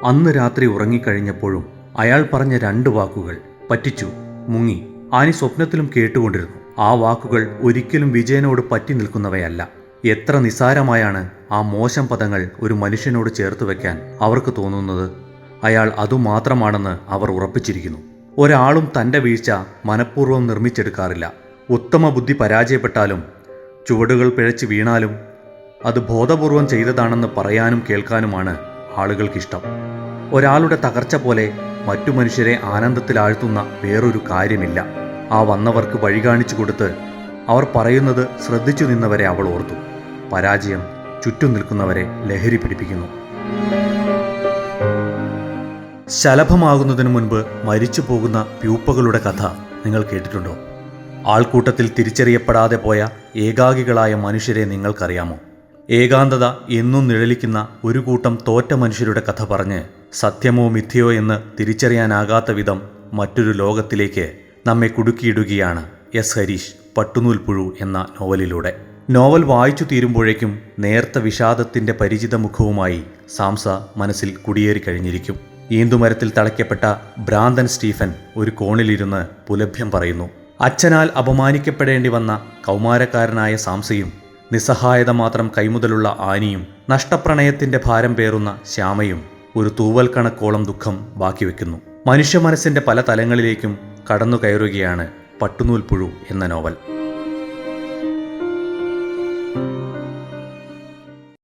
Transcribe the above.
അന്ന് രാത്രി ഉറങ്ങിക്കഴിഞ്ഞപ്പോഴും അയാൾ പറഞ്ഞ 2 വാക്കുകൾ പറ്റിച്ചു, മുങ്ങി, ആനി സ്വപ്നത്തിലും കേട്ടുകൊണ്ടിരുന്നു. ആ വാക്കുകൾ ഒരിക്കലും വിജയനോട് പറ്റി നിൽക്കുന്നവയല്ല. എത്ര നിസ്സാരമായാണ് ആ മോശം പദങ്ങൾ ഒരു മനുഷ്യനോട് ചേർത്ത് വയ്ക്കാൻ അവർക്ക് തോന്നുന്നത്. അയാൾ അതുമാത്രമാണെന്ന് അവർ ഉറപ്പിച്ചിരിക്കുന്നു. ഒരാളും തൻ്റെ വീഴ്ച മനഃപൂർവ്വം നിർമ്മിച്ചെടുക്കാറില്ല. ഉത്തമ ബുദ്ധി പരാജയപ്പെട്ടാലും ചുവടുകൾ പിഴച്ച് വീണാലും അത് ബോധപൂർവം ചെയ്തതാണെന്ന് പറയാനും കേൾക്കാനുമാണ് ആളുകൾക്കിഷ്ടം. ഒരാളുടെ തകർച്ച പോലെ മറ്റു മനുഷ്യരെ ആനന്ദത്തിലാഴ്ത്തുന്ന വേറൊരു കാര്യമില്ല. ആ വന്നവർക്ക് വഴി കാണിച്ചു കൊടുത്ത് അവർ പറയുന്നത് ശ്രദ്ധിച്ചു നിന്നവരെ അവൾ ഓർത്തു. പരാജയം ചുറ്റും നിൽക്കുന്നവരെ ലഹരി പിടിപ്പിക്കുന്നു. ശലഭമാകുന്നതിനു മുൻപ് മരിച്ചു പോകുന്ന പ്യൂപ്പകളുടെ കഥ നിങ്ങൾ കേട്ടിട്ടുണ്ടോ? ആൾക്കൂട്ടത്തിൽ തിരിച്ചറിയപ്പെടാതെ പോയ ഏകാകികളായ മനുഷ്യരെ നിങ്ങൾക്കറിയാമോ? ഏകാന്തത എന്നും നിഴലിക്കുന്ന ഒരു കൂട്ടം തോറ്റ മനുഷ്യരുടെ കഥ പറഞ്ഞ് സത്യമോ മിഥ്യയോ എന്ന് തിരിച്ചറിയാനാകാത്ത വിധം മറ്റൊരു ലോകത്തിലേക്ക് നമ്മെ കുടുക്കിയിടുകയാണ് എസ് ഹരീഷ് പട്ടുനൂൽപ്പുഴു എന്ന നോവലിലൂടെ. നോവൽ വായിച്ചു തീരുമ്പോഴേക്കും നേർത്ത വിഷാദത്തിൻ്റെ പരിചിത മുഖവുമായി സാംസ മനസ്സിൽ കുടിയേറി കഴിഞ്ഞിരിക്കും. ഈന്തുമരത്തിൽ തളയ്ക്കപ്പെട്ട ഭ്രാന്തൻ സ്റ്റീഫൻ ഒരു കോണിലിരുന്ന് പുലഭ്യം പറയുന്നു. അച്ഛനാൽ അപമാനിക്കപ്പെടേണ്ടി വന്ന കൗമാരക്കാരനായ സാംസയും നിസ്സഹായത മാത്രം കൈമുതലുള്ള ആനിയും നഷ്ടപ്രണയത്തിന്റെ ഭാരം പേറുന്ന ശ്യാമയും ഒരു തൂവൽ കണക്കോളം ദുഃഖം ബാക്കി വെക്കുന്നു. മനുഷ്യ മനസ്സിന്റെ പല തലങ്ങളിലേക്കും കടന്നു കയറുകയാണ് പട്ടുനൂൽപ്പുഴു എന്ന നോവൽ.